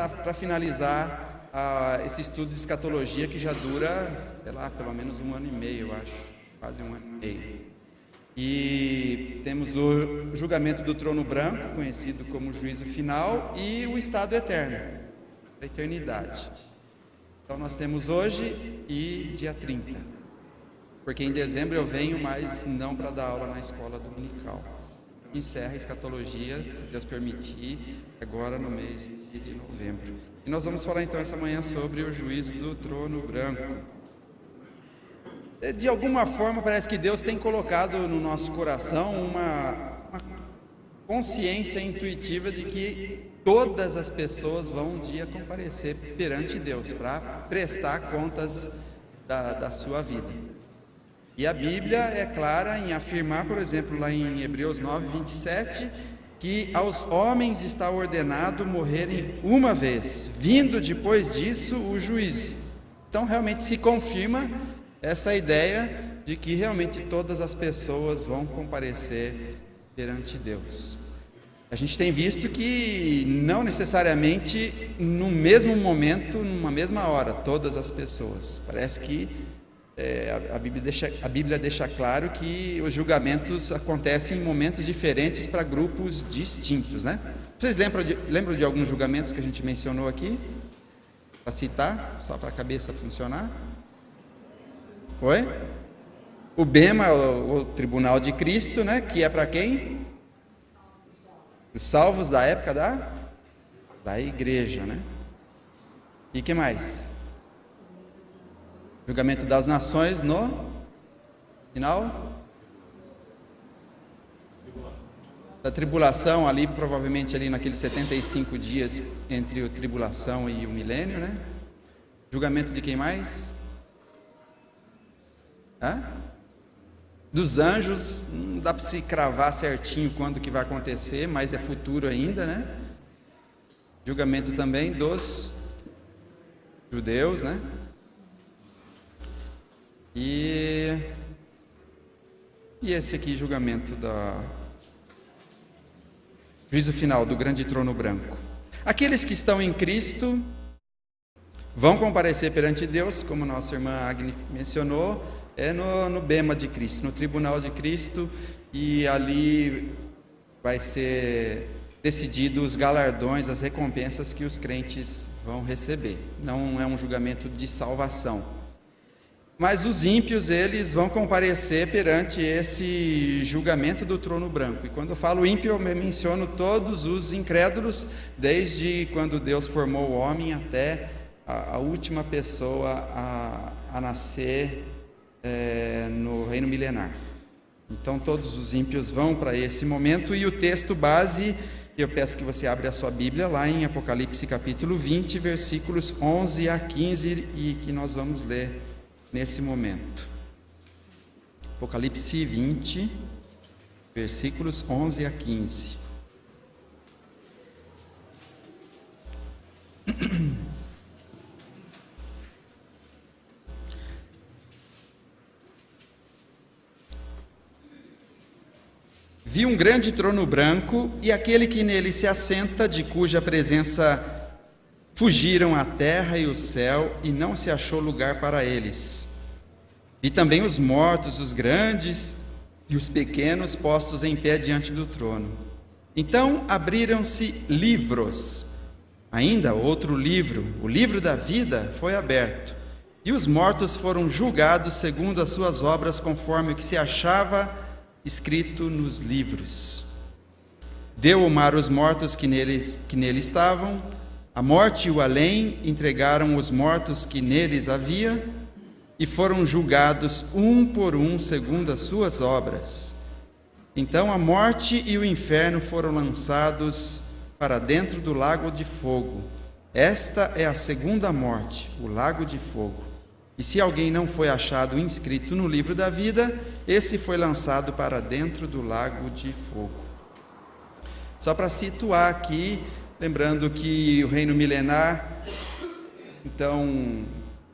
para finalizar esse estudo de escatologia que já dura, sei lá, pelo menos 1 ano e meio, eu acho, quase 1 ano e meio. E temos o julgamento do trono branco, conhecido como juízo final, e o estado eterno, da eternidade. Então nós temos hoje e dia 30, porque em dezembro eu venho, mas não para dar aula na escola dominical. Encerra a escatologia, se Deus permitir, agora no mês de novembro. E nós vamos falar então essa manhã sobre o juízo do trono branco. De alguma forma parece que Deus tem colocado no nosso coração uma consciência intuitiva de que todas as pessoas vão um dia comparecer perante Deus para prestar contas da sua vida. E a Bíblia é clara em afirmar, por exemplo, lá em Hebreus 9, 27, que aos homens está ordenado morrerem uma vez, vindo depois disso o juízo. Então realmente se confirma essa ideia de que realmente todas as pessoas vão comparecer perante Deus. A gente tem visto que não necessariamente no mesmo momento, numa mesma hora, todas as pessoas. Parece que a Bíblia deixa claro que os julgamentos acontecem em momentos diferentes para grupos distintos, né? Vocês lembram de alguns julgamentos que a gente mencionou aqui? Para citar, só para a cabeça funcionar? Oi? O Bema, o Tribunal de Cristo, né? Que é para quem? Os salvos da época da igreja, né? E que mais? Julgamento das nações no final da tribulação, ali provavelmente ali naqueles 75 dias entre a tribulação e o milênio, né? Julgamento de quem mais? Dos anjos, não dá para se cravar certinho quando que vai acontecer, mas é futuro ainda, né? Julgamento também dos judeus, né? E esse aqui, julgamento juízo final do grande trono branco. Aqueles que estão em Cristo vão comparecer perante Deus, como nossa irmã Agni mencionou, no Bema de Cristo, no Tribunal de Cristo, e ali vai ser decidido os galardões, as recompensas que os crentes vão receber. Não é um julgamento de salvação. Mas os ímpios, eles vão comparecer perante esse julgamento do trono branco. E quando eu falo ímpio, eu menciono todos os incrédulos, desde quando Deus formou o homem até a última pessoa a nascer no reino milenar. Então todos os ímpios vão para esse momento, e o texto base, eu peço que você abra a sua Bíblia lá em Apocalipse capítulo 20, versículos 11 a 15, e que nós vamos ler nesse momento. Apocalipse 20, versículos 11 a 15. Vi um grande trono branco e aquele que nele se assenta, de cuja presença fugiram a terra e o céu, e não se achou lugar para eles. Vi também os mortos, os grandes e os pequenos, postos em pé diante do trono. Então abriram-se livros. Ainda outro livro, o livro da vida, foi aberto. E os mortos foram julgados segundo as suas obras, conforme o que se achava escrito nos livros. Deu o mar os mortos que nele estavam. A morte e o além entregaram os mortos que neles havia, e foram julgados um por um segundo as suas obras. Então a morte e o inferno foram lançados para dentro do lago de fogo. Esta é a segunda morte, o lago de fogo. E se alguém não foi achado inscrito no livro da vida, esse foi lançado para dentro do lago de fogo. Só para situar aqui, lembrando que o reino milenar, então,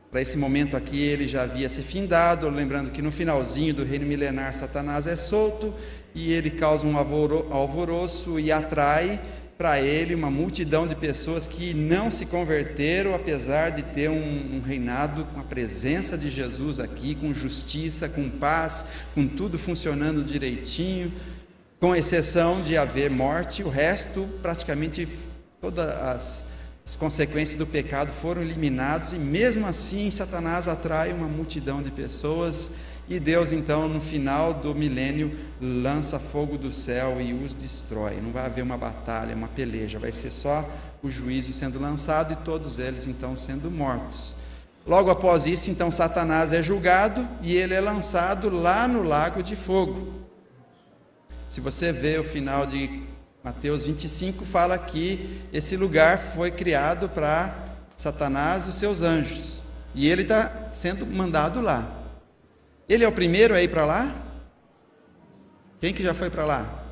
para esse momento aqui, ele já havia se findado. Lembrando que no finalzinho do reino milenar, Satanás é solto, e ele causa um alvoroço e atrai para ele uma multidão de pessoas que não se converteram, apesar de ter um reinado com a presença de Jesus aqui, com justiça, com paz, com tudo funcionando direitinho, com exceção de haver morte. O resto, praticamente todas as consequências do pecado foram eliminados, e mesmo assim Satanás atrai uma multidão de pessoas, e Deus então no final do milênio lança fogo do céu e os destrói. Não vai haver uma batalha, uma peleja, vai ser só o juízo sendo lançado e todos eles então sendo mortos. Logo após isso, então, Satanás é julgado e ele é lançado lá no lago de fogo. Se você vê o final de Mateus 25, fala que esse lugar foi criado para Satanás e os seus anjos, e ele está sendo mandado lá. Ele é o primeiro a ir para lá? Quem que já foi para lá?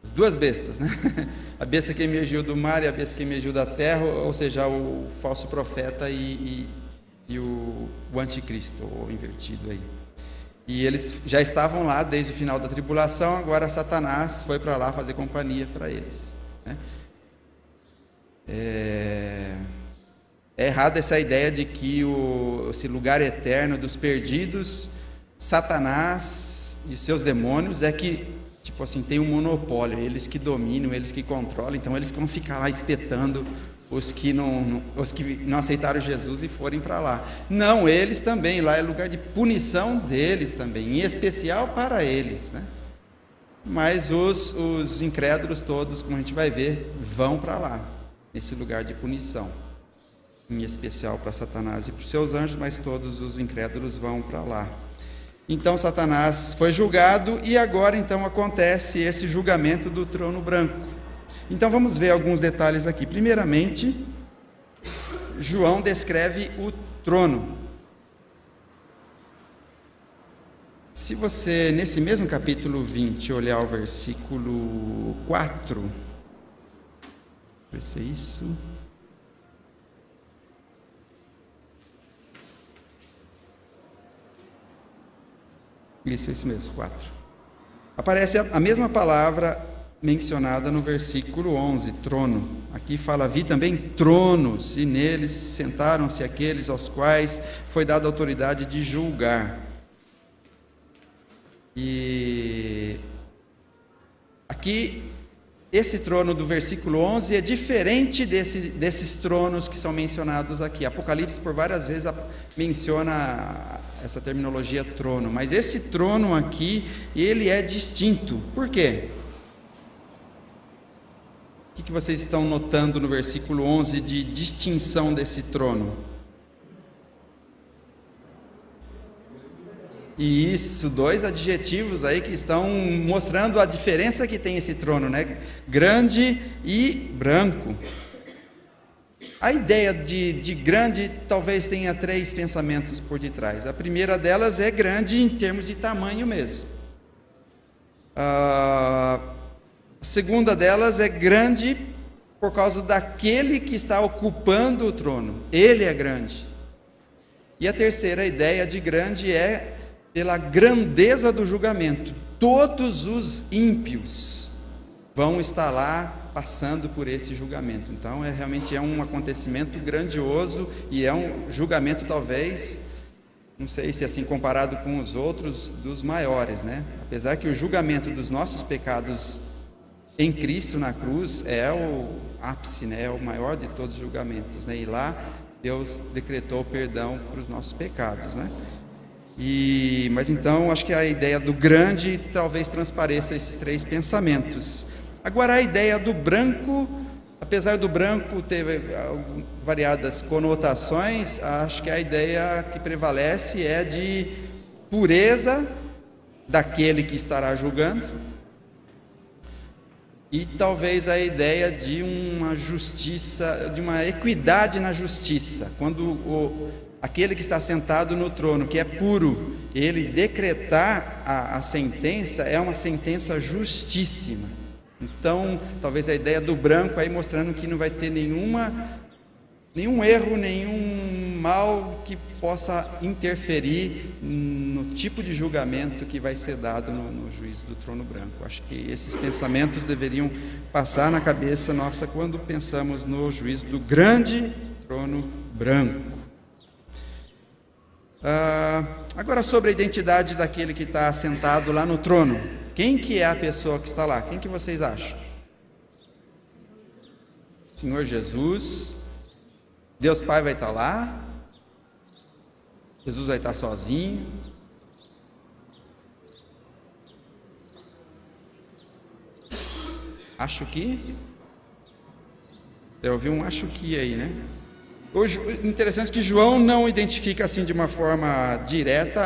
As duas bestas, né? A besta que emergiu do mar e a besta que emergiu da terra, ou seja, o falso profeta e o anticristo, ou invertido aí. E eles já estavam lá desde o final da tribulação, agora Satanás foi para lá fazer companhia para eles, né? É errada essa ideia de que esse lugar eterno dos perdidos, Satanás e os seus demônios, é que, tipo assim, tem um monopólio, eles que dominam, eles que controlam, então eles vão ficar lá espetando os que não aceitaram Jesus e forem para lá. Não, eles também, lá é lugar de punição deles também, em especial para eles, né? Mas os incrédulos todos, como a gente vai ver, vão para lá, nesse lugar de punição, em especial para Satanás e para os seus anjos, mas todos os incrédulos vão para lá. Então Satanás foi julgado, e agora então acontece esse julgamento do trono branco. Então vamos ver alguns detalhes aqui. Primeiramente, João descreve o trono. Se você, nesse mesmo capítulo 20, olhar o versículo 4, vai ser isso. Isso mesmo, 4. Aparece a mesma palavra mencionada no versículo 11, trono. Aqui fala: vi também tronos, e neles sentaram-se aqueles aos quais foi dada a autoridade de julgar. E aqui, esse trono do versículo 11 é diferente desses tronos que são mencionados aqui. Apocalipse por várias vezes menciona essa terminologia trono, mas esse trono aqui, ele é distinto. Por quê? O que vocês estão notando no versículo 11 de distinção desse trono? E isso, dois adjetivos aí que estão mostrando a diferença que tem esse trono, né? Grande e branco. A ideia de grande talvez tenha três pensamentos por detrás. A primeira delas é grande em termos de tamanho mesmo. A segunda delas é grande por causa daquele que está ocupando o trono. Ele é grande. E a terceira ideia de grande é pela grandeza do julgamento. Todos os ímpios vão estar lá passando por esse julgamento. Então realmente é um acontecimento grandioso, e é um julgamento talvez, não sei se assim comparado com os outros, dos maiores, né? Apesar que o julgamento dos nossos pecados em Cristo na cruz é o ápice, né? É o maior de todos os julgamentos, né? E lá Deus decretou perdão para os nossos pecados, né? Mas então acho que a ideia do grande talvez transpareça esses três pensamentos. Agora, a ideia do branco, apesar do branco ter variadas conotações, acho que a ideia que prevalece é de pureza daquele que estará julgando, e talvez a ideia de uma justiça, de uma equidade na justiça. Quando aquele que está sentado no trono, que é puro, ele decretar a sentença, é uma sentença justíssima. Então, talvez a ideia do branco aí mostrando que não vai ter nenhum erro, nenhum mal que possa interferir no tipo de julgamento que vai ser dado no juízo do trono branco. Acho que esses pensamentos deveriam passar na cabeça nossa quando pensamos no juízo do grande trono branco. Agora, sobre a identidade daquele que está sentado lá no trono. Quem que é a pessoa que está lá? Quem que vocês acham? Senhor Jesus. Deus Pai vai estar lá. Jesus vai estar sozinho. Acho que. Eu ouvi um acho que aí, né? Interessante que João não identifica assim de uma forma direta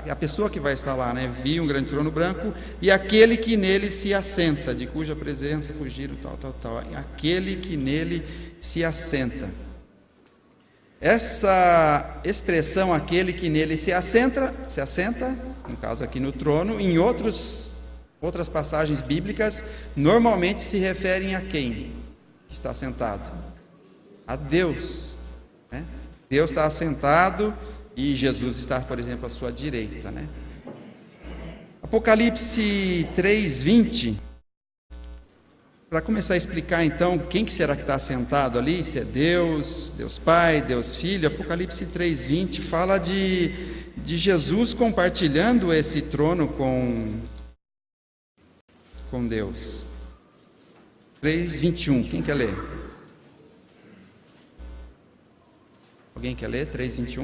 a pessoa que vai estar lá, né? Vi um grande trono branco e aquele que nele se assenta, de cuja presença fugiram tal. Aquele que nele se assenta. Essa expressão, aquele que nele se assenta, no caso aqui no trono, em outras passagens bíblicas, normalmente se referem a quem está sentado? A Deus. Deus está assentado e Jesus está, por exemplo, à sua direita, né? Apocalipse 3:20, para começar a explicar então quem que será que está assentado ali, se é Deus, Deus Pai, Deus Filho. Apocalipse 3:20 fala de Jesus compartilhando esse trono com Deus. 3:21, quem quer ler? Alguém quer ler? 3:21.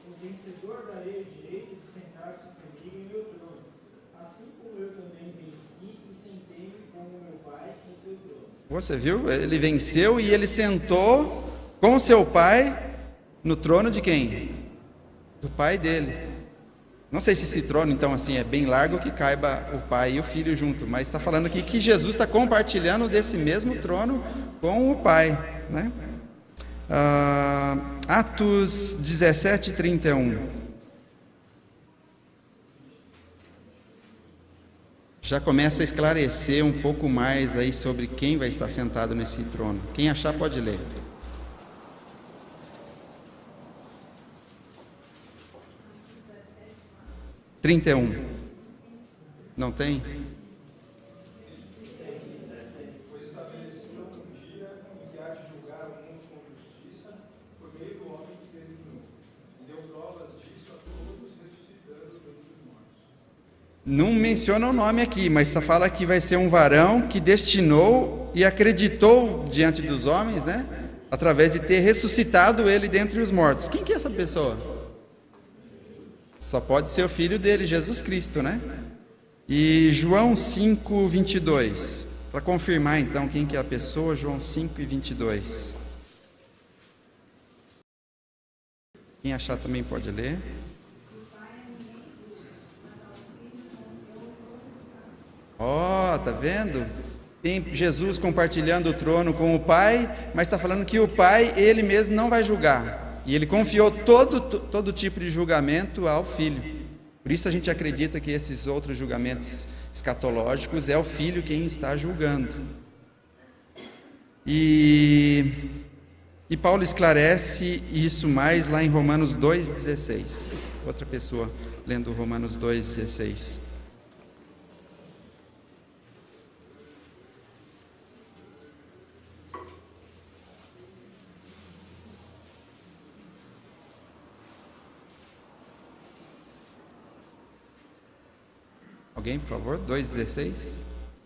O vencedor darei o direito de sentar-se comigo em meu trono, assim como eu também venci e sentei-me com o meu Pai em seu trono. Você viu? Ele venceu e ele sentou com seu Pai no trono de quem? Do Pai dele. Não sei se esse trono, então, assim, é bem largo que caiba o Pai e o Filho junto, mas está falando aqui que Jesus está compartilhando desse mesmo trono com o Pai, né? Atos 17:31. Já começa a esclarecer um pouco mais aí sobre quem vai estar sentado nesse trono. Quem achar pode ler. Não tem? Não menciona o nome aqui, mas só fala que vai ser um varão que destinou e acreditou diante dos homens, né? Através de ter ressuscitado ele dentre os mortos. Quem que é essa pessoa? Só pode ser o filho dele, Jesus Cristo, né? E João 5:22. Para confirmar então quem que é a pessoa, João 5:22. Quem achar também pode ler. Tá vendo? Tem Jesus compartilhando o trono com o Pai, mas está falando que o Pai, ele mesmo não vai julgar. E ele confiou todo tipo de julgamento ao Filho. Por isso a gente acredita que esses outros julgamentos escatológicos é o Filho quem está julgando. E Paulo esclarece isso mais lá em Romanos 2:16. Outra pessoa lendo Romanos 2:16. Alguém, por favor? 2:16.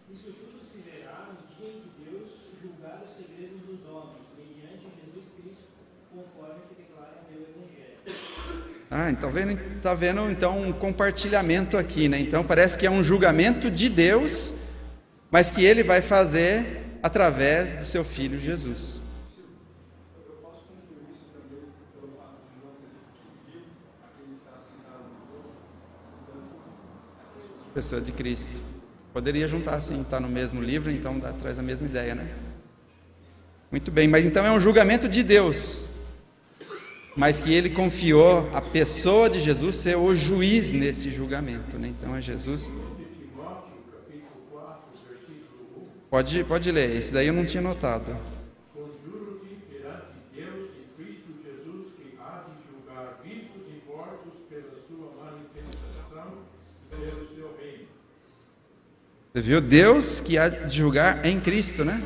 Isso tudo se verá no dia em que Deus julgar os segredos dos homens, mediante Jesus Cristo, conforme se declara pelo Evangelho. Tá vendo então um compartilhamento aqui, né? Então parece que é um julgamento de Deus, mas que ele vai fazer através do seu Filho Jesus. Eu posso concluir isso também pelo fato de João ter dito que viu aquele que está sentado no trono, Pessoa de Cristo. Poderia juntar assim, está no mesmo livro, então traz a mesma ideia, né? Muito bem, mas então é um julgamento de Deus, mas que ele confiou a pessoa de Jesus ser o juiz nesse julgamento, né? Então é Jesus. Pode ler, esse daí eu não tinha notado. Conjuro-te perante Deus e Cristo Jesus, que há de julgar vivos e mortos pelas suas Você viu? Deus que há de julgar em Cristo, né?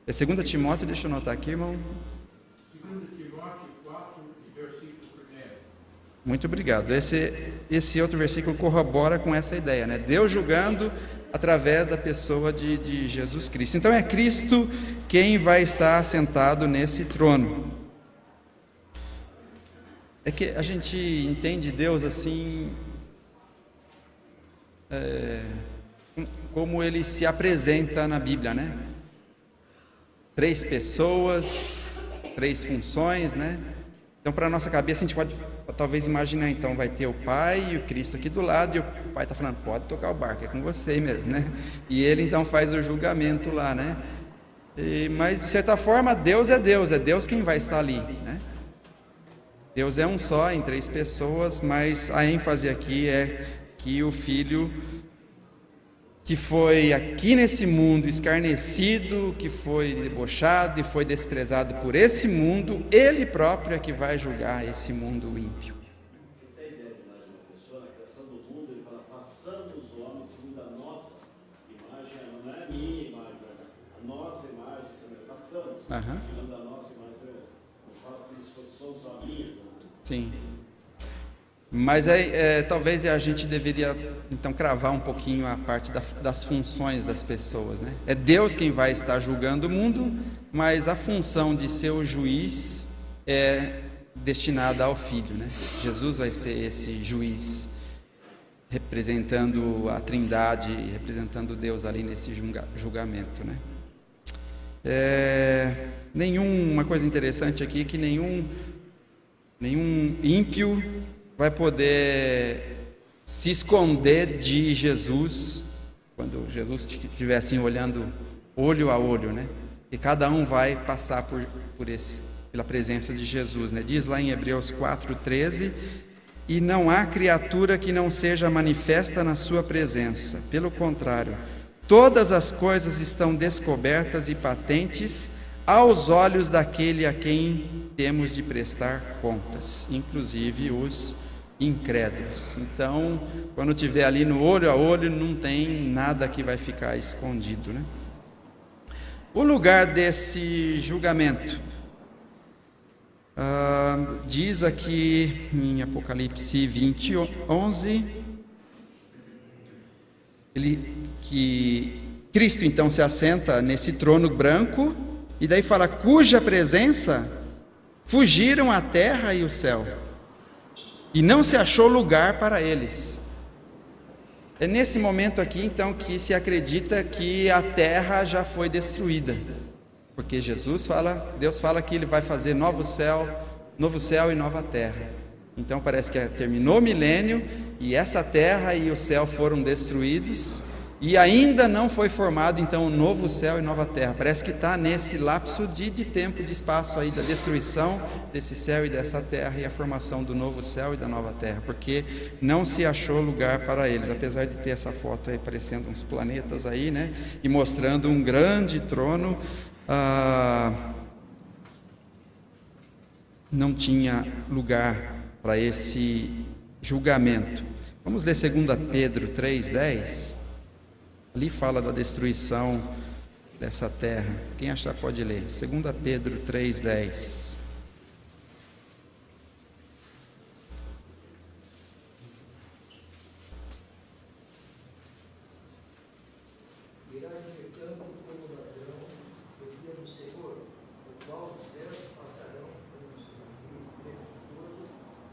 É 2 Timóteo, deixa eu anotar aqui, irmão. 2 Timóteo 4, versículo 1. Muito obrigado. Esse outro versículo corrobora com essa ideia, né? Deus julgando através da pessoa de Jesus Cristo. Então é Cristo quem vai estar sentado nesse trono. É que a gente entende Deus assim, como ele se apresenta na Bíblia, né? 3 pessoas, 3 funções, né? Então, para a nossa cabeça, a gente pode talvez imaginar, então, vai ter o Pai e o Cristo aqui do lado, e o Pai está falando, pode tocar o barco, é com você mesmo, né? E ele, então, faz o julgamento lá, né? Mas, de certa forma, Deus é Deus quem vai estar ali, né? Deus é um só, em 3 pessoas, mas a ênfase aqui é que o Filho que foi aqui nesse mundo escarnecido, que foi debochado e foi desprezado por esse mundo, ele próprio é que vai julgar esse mundo ímpio. Ele tem a ideia de imagem de uma pessoa, na criação do mundo, ele fala, façamos os homens segundo a nossa imagem, não é a minha imagem, mas a nossa imagem, façamos, segundo a nossa imagem, não fala como se fosse só a minha. Sim. Mas talvez a gente deveria, então, cravar um pouquinho a parte das funções das pessoas, né? É Deus quem vai estar julgando o mundo, mas a função de ser o juiz é destinada ao Filho, né? Jesus vai ser esse juiz, representando a Trindade, representando Deus ali nesse julgamento, né? Uma coisa interessante aqui é que nenhum ímpio vai poder se esconder de Jesus, quando Jesus estiver assim olhando olho a olho, né? E cada um vai passar pela presença de Jesus, né? Diz lá em Hebreus 4:13, e não há criatura que não seja manifesta na sua presença, pelo contrário, todas as coisas estão descobertas e patentes aos olhos daquele a quem temos de prestar contas, inclusive os incrédulos. Então, quando tiver ali no olho a olho, não tem nada que vai ficar escondido, né? O lugar desse julgamento, diz aqui em Apocalipse 20:11, que Cristo então se assenta nesse trono branco, e daí fala, cuja presença fugiram a terra e o céu, e não se achou lugar para eles. É nesse momento aqui, então, que se acredita que a terra já foi destruída, porque Deus fala que ele vai fazer novo céu e nova terra. Então parece que terminou o milênio, e essa terra e o céu foram destruídos, e ainda não foi formado, então, um novo céu e nova terra. Parece que está nesse lapso de tempo, de espaço aí, da destruição desse céu e dessa terra, e a formação do novo céu e da nova terra, porque não se achou lugar para eles, apesar de ter essa foto aí, aparecendo uns planetas aí, né, e mostrando um grande trono, não tinha lugar para esse julgamento. Vamos ler 2 Pedro 3:10. Ali fala da destruição dessa terra. Quem achar pode ler. 2 Pedro 3:10. Irá chegando como ladrão o dia do Senhor, o qual os céus passarão como um tempestuoso,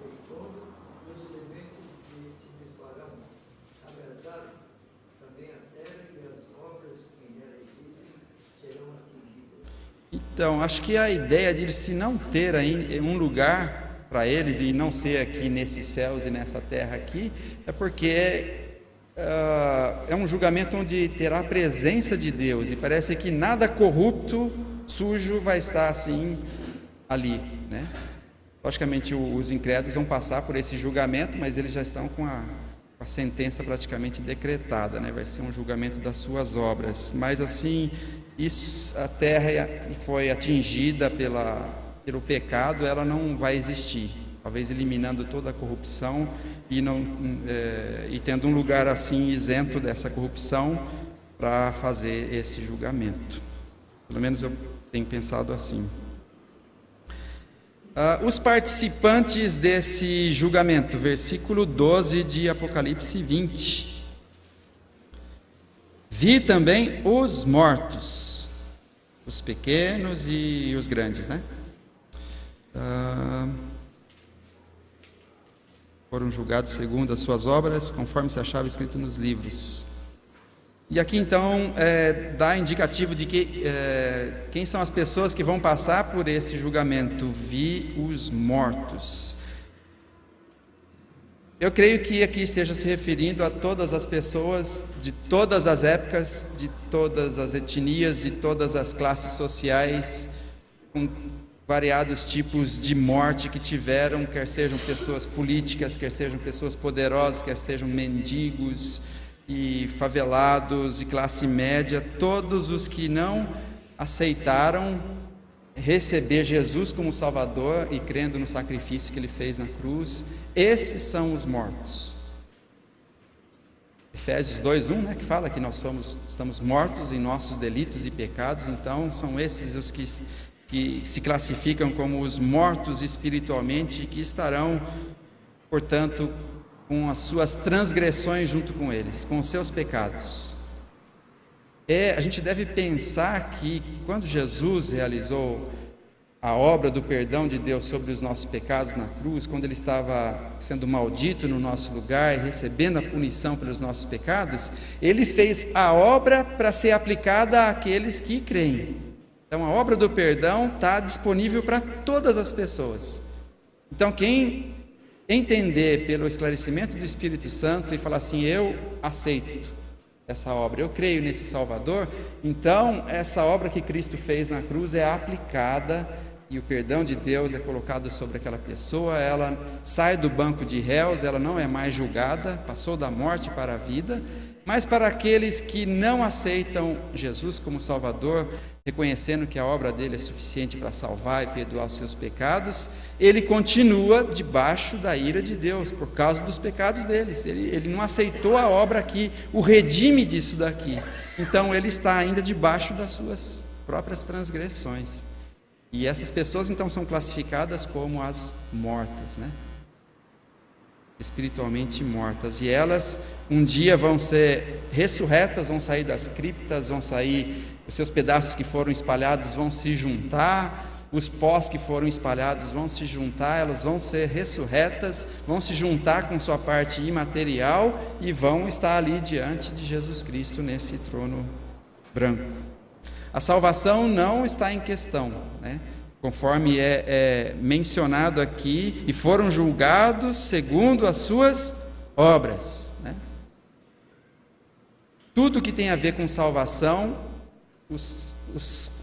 e todos os elementos que se desfarão. Abrasados, também a terra e as obras que nela existem serão atingidas. Então, acho que a ideia de se não ter aí um lugar para eles, e não ser aqui nesses céus e nessa terra aqui, é porque é um julgamento onde terá a presença de Deus, e parece que nada corrupto, sujo vai estar assim ali, né? Logicamente os incrédulos vão passar por esse julgamento, mas eles já estão com a sentença praticamente decretada, né? Vai ser um julgamento das suas obras. Mas assim, a terra que foi atingida pelo pecado, ela não vai existir, talvez eliminando toda a corrupção, e tendo um lugar assim isento dessa corrupção para fazer esse julgamento. Pelo menos eu tenho pensado assim. Os participantes desse julgamento, versículo 12 de Apocalipse 20. Vi também os mortos, os pequenos e os grandes, né? Foram julgados segundo as suas obras, conforme se achava escrito nos livros. E aqui então dá indicativo de que quem são as pessoas que vão passar por esse julgamento. Vi os mortos. Eu creio que aqui esteja se referindo a todas as pessoas de todas as épocas, de todas as etnias, de todas as classes sociais, com variados tipos de morte que tiveram, quer sejam pessoas políticas, quer sejam pessoas poderosas, quer sejam mendigos e favelados e classe média, todos os que não aceitaram receber Jesus como Salvador e crendo no sacrifício que Ele fez na cruz, esses são os mortos. Efésios 2:1, né, que fala que nós estamos mortos em nossos delitos e pecados, então são esses os que se classificam como os mortos espiritualmente e que estarão, portanto, com as suas transgressões junto com eles, com os seus pecados. A gente deve pensar que quando Jesus realizou a obra do perdão de Deus sobre os nossos pecados na cruz, quando Ele estava sendo maldito no nosso lugar e recebendo a punição pelos nossos pecados, Ele fez a obra para ser aplicada àqueles que creem. Então a obra do perdão está disponível para todas as pessoas. Então quem entender pelo esclarecimento do Espírito Santo e falar assim, eu aceito essa obra, eu creio nesse Salvador, então essa obra que Cristo fez na cruz é aplicada e o perdão de Deus é colocado sobre aquela pessoa, ela sai do banco de réus, ela não é mais julgada, passou da morte para a vida. Mas para aqueles que não aceitam Jesus como Salvador, reconhecendo que a obra dele é suficiente para salvar e perdoar os seus pecados, ele continua debaixo da ira de Deus, por causa dos pecados deles. Ele não aceitou a obra aqui, o redime disso daqui. Então ele está ainda debaixo das suas próprias transgressões. E essas pessoas então são classificadas como as mortas, né? Espiritualmente mortas, e elas um dia vão ser ressurretas, vão sair das criptas, vão sair, os seus pedaços que foram espalhados vão se juntar, os pós que foram espalhados vão se juntar, elas vão ser ressurretas, vão se juntar com sua parte imaterial e vão estar ali diante de Jesus Cristo nesse trono branco. A salvação não está em questão, né? Conforme é mencionado aqui, e foram julgados segundo as suas obras, né? Tudo que tem a ver com salvação,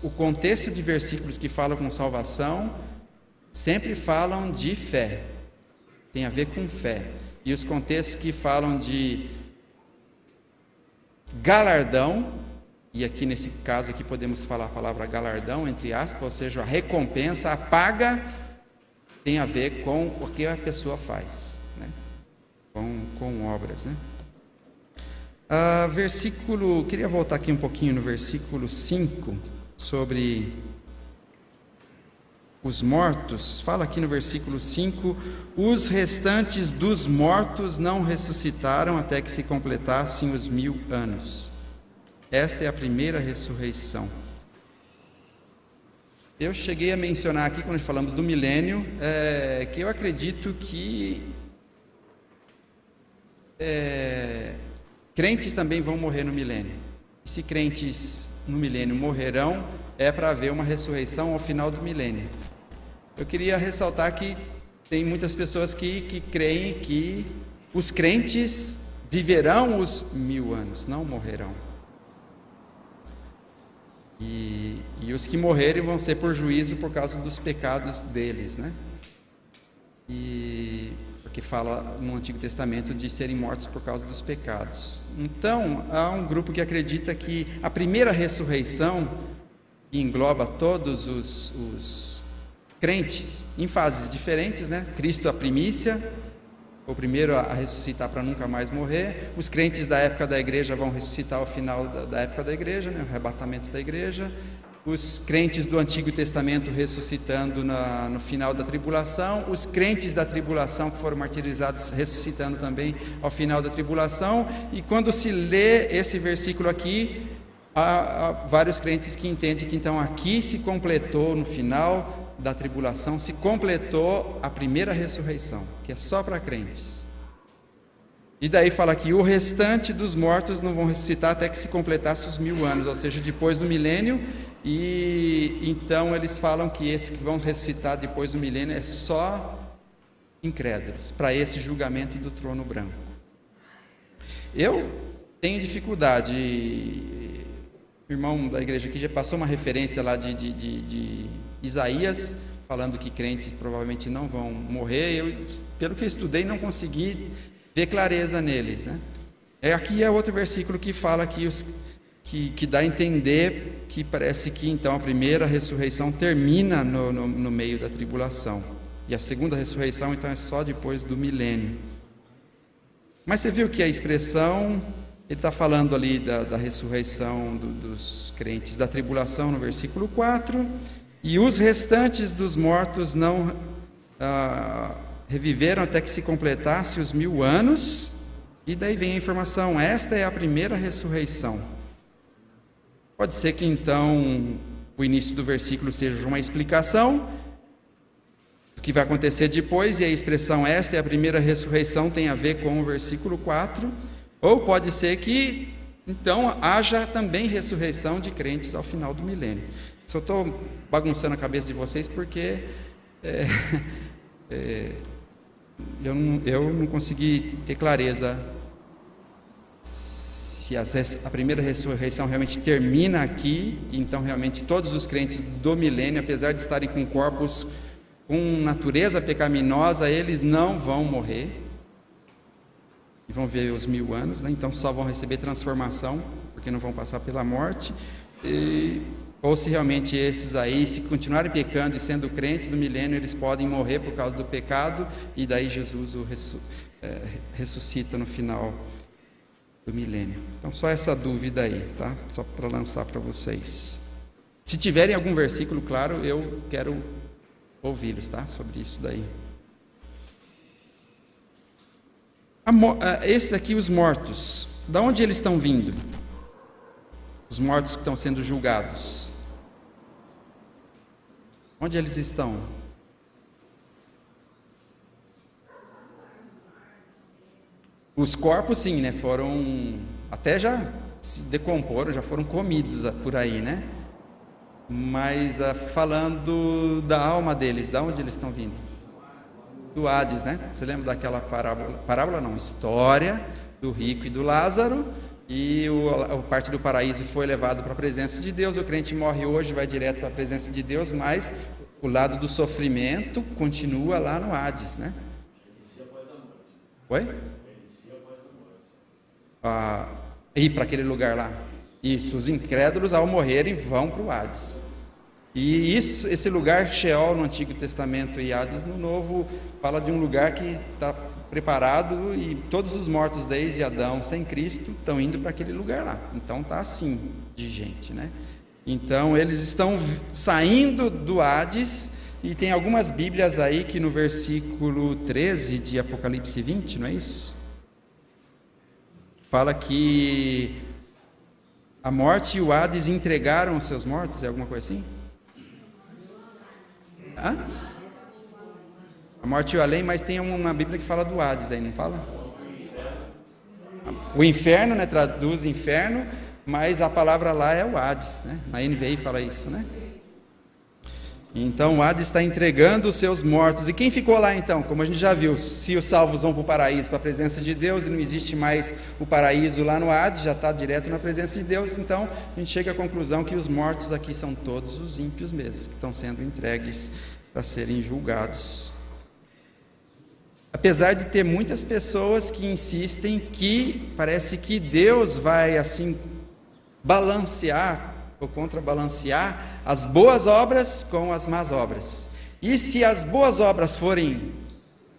o contexto de versículos que falam com salvação, sempre falam de fé, tem a ver com fé, e os contextos que falam de galardão, e aqui nesse caso aqui podemos falar a palavra galardão, entre aspas, ou seja, a recompensa, a paga, tem a ver com o que a pessoa faz, né? Com obras, né? Queria voltar aqui um pouquinho no versículo 5, sobre os mortos. Fala aqui no versículo 5, os restantes dos mortos não ressuscitaram até que se completassem os 1000 anos. Esta é a primeira ressurreição. Eu cheguei a mencionar aqui, quando falamos do milênio, que eu acredito que crentes também vão morrer no milênio. E se crentes no milênio morrerão, é para haver uma ressurreição ao final do milênio. Eu queria ressaltar que tem muitas pessoas que creem que os crentes viverão os 1000 anos, não morrerão. E os que morrerem vão ser por juízo por causa dos pecados deles, né? Porque fala no Antigo Testamento de serem mortos por causa dos pecados. Então, há um grupo que acredita que a primeira ressurreição, que engloba todos os crentes, em fases diferentes, né? Cristo a primícia, o primeiro a ressuscitar para nunca mais morrer. Os crentes da época da igreja vão ressuscitar ao final da época da igreja, né? O arrebatamento da igreja. Os crentes do Antigo Testamento ressuscitando no final da tribulação. Os crentes da tribulação que foram martirizados ressuscitando também ao final da tribulação. E quando se lê esse versículo aqui, há vários crentes que entendem que então aqui se completou, no final da tribulação, se completou a primeira ressurreição, que é só para crentes. E daí fala que o restante dos mortos não vão ressuscitar até que se completasse os 1000 anos, ou seja, depois do milênio. E então eles falam que esses que vão ressuscitar depois do milênio é só incrédulos, para esse julgamento do trono branco. Eu tenho dificuldade, o irmão da igreja aqui já passou uma referência lá de Isaías, falando que crentes provavelmente não vão morrer. Eu, pelo que eu estudei, não consegui ver clareza neles, né? Aqui é outro versículo que fala que dá a entender que parece que então a primeira ressurreição termina no meio da tribulação, e a segunda ressurreição então é só depois do milênio. Mas você viu que a expressão, ele está falando ali da ressurreição dos crentes da tribulação no versículo 4, e os restantes dos mortos não reviveram até que se completasse os 1000 anos, e daí vem a informação, esta é a primeira ressurreição. Pode ser que então o início do versículo seja uma explicação do que vai acontecer depois, e a expressão esta é a primeira ressurreição tem a ver com o versículo 4, ou pode ser que então haja também ressurreição de crentes ao final do milênio. Só estou bagunçando a cabeça de vocês porque eu não consegui ter clareza se a primeira ressurreição realmente termina aqui, então realmente todos os crentes do milênio, apesar de estarem com corpos com natureza pecaminosa, eles não vão morrer e vão ver os 1000 anos, né? Então só vão receber transformação, porque não vão passar pela morte. Ou se realmente esses aí, se continuarem pecando e sendo crentes do milênio, eles podem morrer por causa do pecado, e daí Jesus o ressuscita no final do milênio. Então só essa dúvida aí, tá? Só para lançar para vocês. Se tiverem algum versículo claro, eu quero ouvi-los, tá? Sobre isso daí. Esses aqui, os mortos, da onde eles estão vindo? Os mortos que estão sendo julgados. Onde eles estão? Os corpos sim, né? Foram, até já se decomporam, já foram comidos por aí, né? Mas falando da alma deles, da onde eles estão vindo? Do Hades, né? Você lembra daquela parábola não, história do rico e do Lázaro, e a parte do paraíso foi levado para a presença de Deus. O crente morre hoje, vai direto para a presença de Deus, mas o lado do sofrimento continua lá no Hades, né? Oi? Ir para aquele lugar lá. Isso, os incrédulos ao morrerem vão para o Hades. E esse lugar, Sheol no Antigo Testamento e Hades no Novo, fala de um lugar que está preparado, e todos os mortos desde Adão sem Cristo estão indo para aquele lugar lá. Então está assim de gente, né? Então eles estão saindo do Hades, e tem algumas bíblias aí que no versículo 13 de Apocalipse 20, não é isso? Fala que a morte e o Hades entregaram os seus mortos, é alguma coisa assim? Hã? A morte e o além, mas tem uma Bíblia que fala do Hades aí, não fala? O inferno, né, traduz inferno, mas a palavra lá é o Hades, né? Na NVI fala isso, né? Então o Hades está entregando os seus mortos. E quem ficou lá então? Como a gente já viu, se os salvos vão para o paraíso, para a presença de Deus, e não existe mais o paraíso lá no Hades, já está direto na presença de Deus, então a gente chega à conclusão que os mortos aqui são todos os ímpios mesmo, que estão sendo entregues para serem julgados. Apesar de ter muitas pessoas que insistem que parece que Deus vai assim balancear ou contrabalancear as boas obras com as más obras. E se as boas obras forem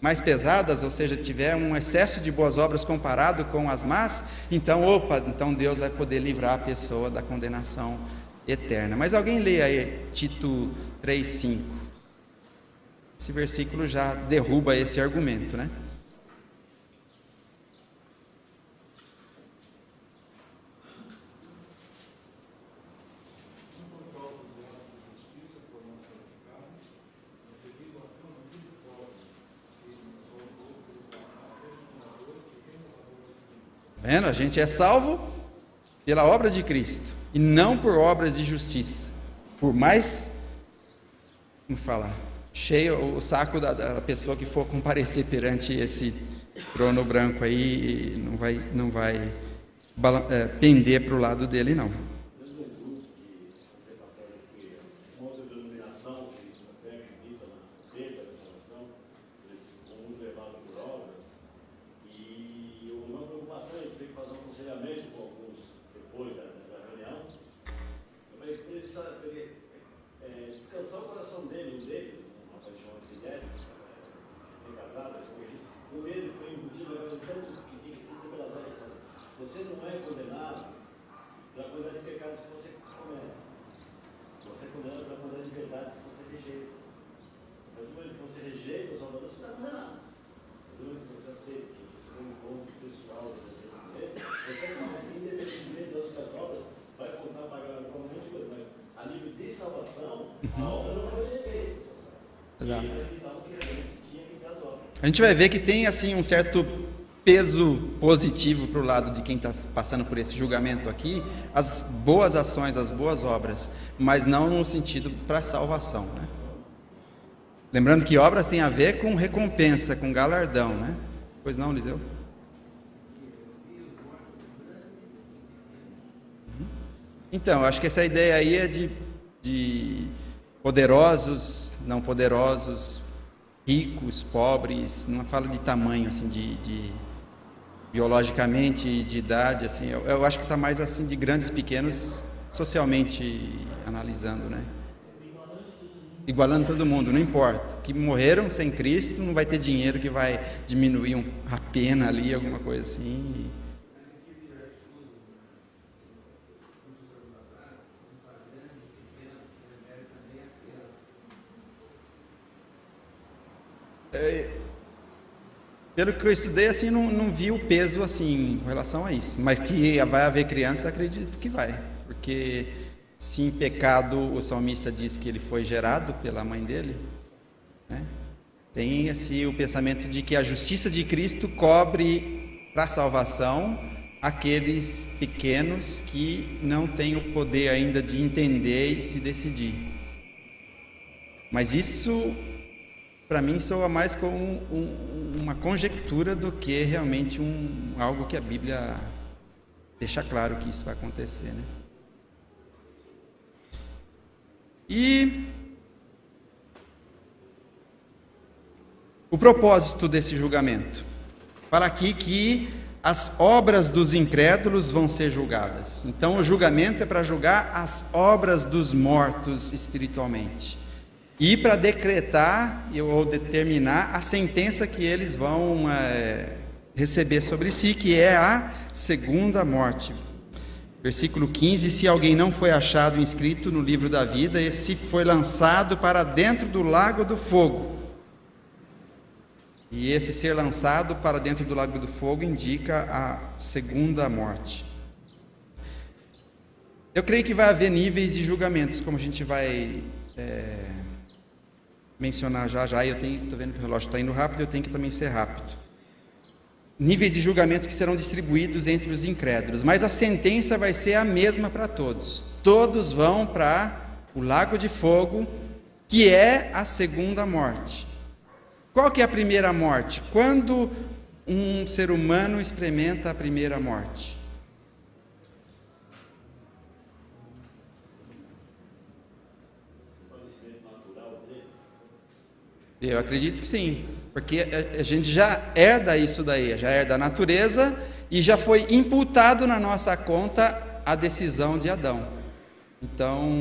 mais pesadas, ou seja, tiver um excesso de boas obras comparado com as más, então Deus vai poder livrar a pessoa da condenação eterna. Mas alguém lê aí Tito 3:5. Esse versículo já derruba esse argumento, né? Vendo? A gente é salvo pela obra de Cristo e não por obras de justiça. Por mais, como falar, cheio o saco da pessoa que for comparecer perante esse trono branco aí, não vai pender para o lado dele, não. Você não é condenado pela quantidade de pecados que você comete. Você é condenado pela quantidade de verdades que você rejeita. Mas no momento que você rejeita os valores, você está condenado. No momento que você aceita, que você tem um encontro pessoal, você é salvo. Independentemente das outras obras, vai contar, pagar um monte de coisa. Mas a nível de salvação, a obra não vai ter efeito. Exato. Tinha que ficar as obras. A gente vai ver que tem assim um certo peso positivo para o lado de quem está passando por esse julgamento aqui, as boas ações, as boas obras, mas não no sentido para salvação, né? Lembrando que obras têm a ver com recompensa, com galardão, né? Pois não, Liseu? Então, eu acho que essa ideia aí é de poderosos, não poderosos, ricos, pobres, não falo de tamanho, assim, de biologicamente, de idade, assim, eu acho que está mais assim de grandes e pequenos, socialmente analisando, né? Igualando todo mundo, não importa. Que morreram sem Cristo, não vai ter dinheiro que vai diminuir a pena ali, alguma coisa assim. Pelo que eu estudei, assim, não vi o peso assim com relação a isso, mas que vai haver criança, acredito que vai, porque se em pecado o salmista diz que ele foi gerado pela mãe dele, né? Tem assim o pensamento de que a justiça de Cristo cobre para a salvação aqueles pequenos que não têm o poder ainda de entender e se decidir. Mas isso, para mim, soa mais como uma conjectura do que realmente algo que a Bíblia deixa claro que isso vai acontecer, né? E o propósito desse julgamento, para aqui que as obras dos incrédulos vão ser julgadas. Então o julgamento é para julgar as obras dos mortos espiritualmente e para decretar ou determinar a sentença que eles vão receber sobre si, que é a segunda morte. Versículo 15: se alguém não foi achado inscrito no livro da vida, esse foi lançado para dentro do lago do fogo. E esse ser lançado para dentro do lago do fogo indica a segunda morte. Eu creio que vai haver níveis de julgamentos, como a gente vai mencionar já. Estou vendo que o relógio está indo rápido, eu tenho que também ser rápido. Níveis de julgamentos que serão distribuídos entre os incrédulos, mas a sentença vai ser a mesma para todos. Todos vão para o lago de fogo, que é a segunda morte. Qual que é a primeira morte? Quando um ser humano experimenta a primeira morte? Eu acredito que sim, porque a gente já herda isso daí, já herda a natureza e já foi imputado na nossa conta a decisão de Adão. Então,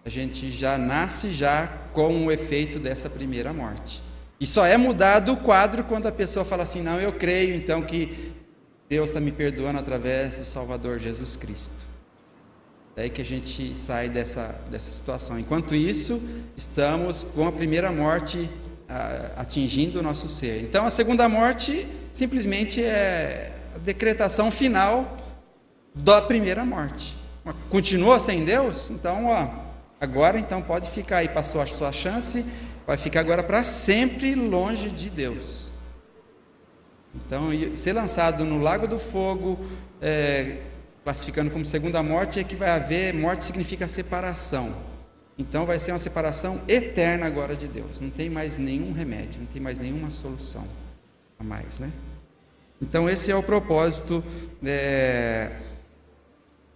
a gente já nasce já com o efeito dessa primeira morte. E só é mudado o quadro quando a pessoa fala assim, não, eu creio então que Deus está me perdoando através do Salvador Jesus Cristo. Daí que a gente sai dessa situação. Enquanto isso, estamos com a primeira morte atingindo o nosso ser. Então a segunda morte simplesmente é a decretação final da primeira morte. Continua sem Deus? Então, agora então pode ficar aí, passou a sua chance, vai ficar agora para sempre longe de Deus. Então, ser lançado no lago do fogo, classificando como segunda morte, é que vai haver, morte significa separação. Então vai ser uma separação eterna agora de Deus, não tem mais nenhum remédio, não tem mais nenhuma solução a mais, né? Então esse é o propósito,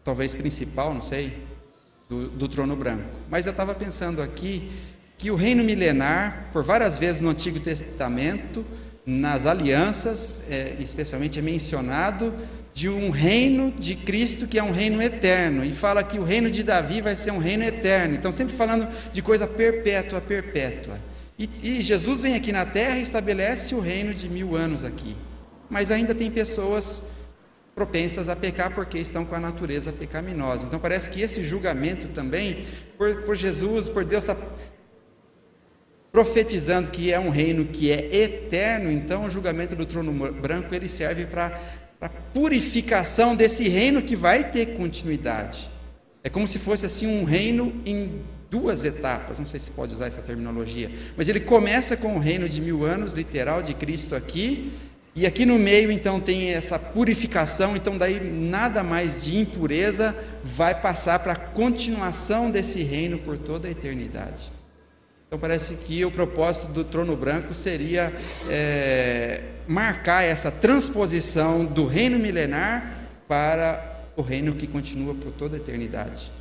talvez principal, não sei, do trono branco. Mas eu estava pensando aqui que o reino milenar, por várias vezes no Antigo Testamento, nas alianças, especialmente é mencionado de um reino de Cristo que é um reino eterno, e fala que o reino de Davi vai ser um reino eterno. Então sempre falando de coisa perpétua, perpétua. E Jesus vem aqui na terra e estabelece o reino de 1000 anos aqui. Mas ainda tem pessoas propensas a pecar porque estão com a natureza pecaminosa. Então parece que esse julgamento também, por Jesus, por Deus estar profetizando que é um reino que é eterno, então o julgamento do trono branco ele serve para a purificação desse reino que vai ter continuidade. É como se fosse assim um reino em 2 etapas, não sei se pode usar essa terminologia, mas ele começa com o reino de 1000 anos, literal, de Cristo aqui, e aqui no meio então tem essa purificação, então daí nada mais de impureza vai passar para a continuação desse reino por toda a eternidade. Então parece que o propósito do trono branco seria marcar essa transposição do reino milenar para o reino que continua por toda a eternidade.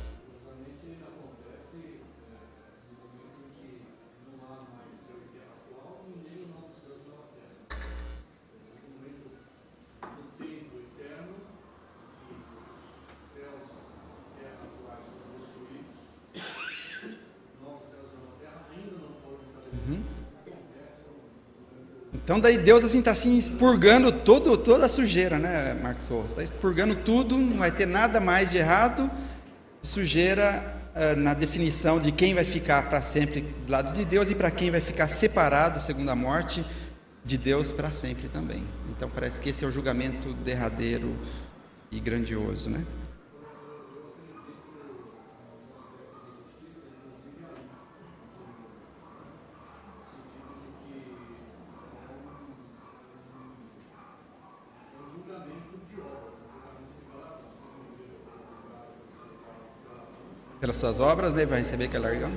Então daí Deus assim está assim, expurgando toda a sujeira, né, Marcos Rojas? Está expurgando tudo, não vai ter nada mais de errado, sujeira na definição de quem vai ficar para sempre do lado de Deus e para quem vai ficar separado, segundo a morte, de Deus para sempre também. Então parece que esse é o julgamento derradeiro e grandioso, né? Pelas suas obras, né, vai receber galardão.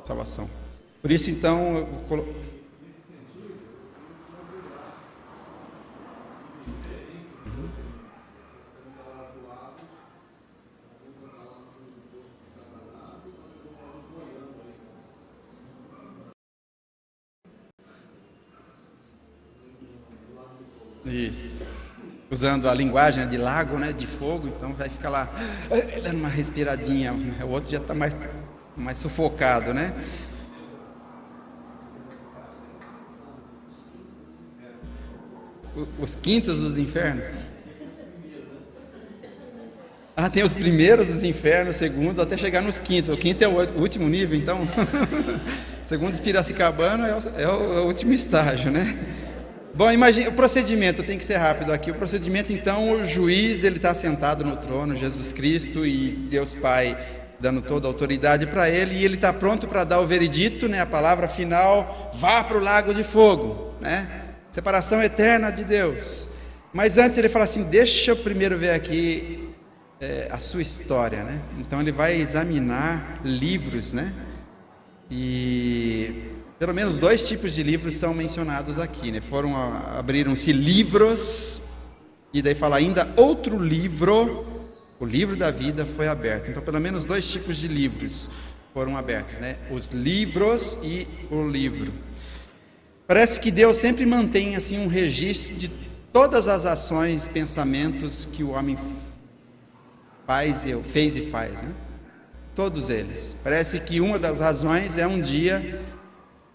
Salvação. Por isso, então, eu Isso. Usando a linguagem de lago, né, de fogo, então vai ficar lá dando uma respiradinha, o outro já está mais sufocado, né? Os quintos dos infernos. Tem os primeiros dos infernos, segundos, até chegar nos quintos. O quinto é o último nível, então. Segundo os Piracicabana, é o último estágio, né? Bom, imagine, o procedimento tem que ser rápido aqui. O procedimento, então, o juiz ele está sentado no trono, Jesus Cristo, e Deus Pai dando toda a autoridade para ele, e ele está pronto para dar o veredito, né, a palavra final, vá para o lago de fogo, né? Separação eterna de Deus. Mas antes ele fala assim, deixa eu primeiro ver aqui a sua história, né? Então ele vai examinar livros, né? E pelo menos 2 tipos de livros são mencionados aqui, né? Abriram-se livros, e daí fala ainda outro livro, o livro da vida foi aberto. Então pelo menos 2 tipos de livros foram abertos, né? Os livros e o livro. Parece que Deus sempre mantém assim um registro de todas as ações, pensamentos que o homem fez e faz, né? Todos eles. Parece que uma das razões é um dia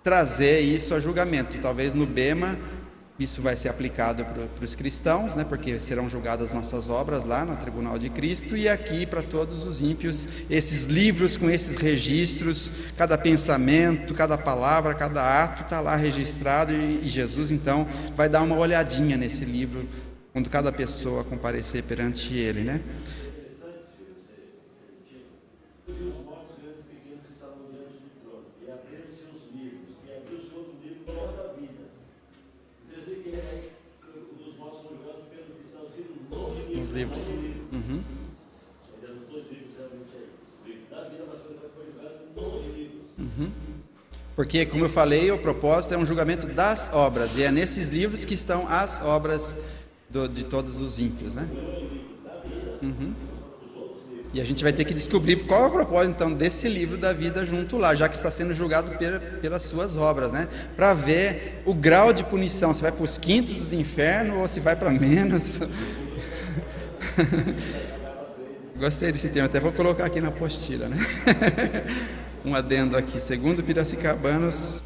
trazer isso a julgamento. Talvez no Bema isso vai ser aplicado para os cristãos, né? Porque serão julgadas nossas obras lá no Tribunal de Cristo, e aqui para todos os ímpios, esses livros com esses registros, cada pensamento, cada palavra, cada ato está lá registrado, e Jesus então vai dar uma olhadinha nesse livro quando cada pessoa comparecer perante ele, né? Nos livros. Uhum. Uhum. Porque, como eu falei, o propósito é um julgamento das obras, e é nesses livros que estão as obras de todos os ímpios, né? Uhum. E a gente vai ter que descobrir qual é o propósito, então, desse livro da vida junto lá, já que está sendo julgado pelas suas obras, né? Para ver o grau de punição, se vai para os quintos dos infernos ou se vai para menos. Gostei desse tema, até vou colocar aqui na apostila, né? Um adendo aqui, segundo Piracicabanos,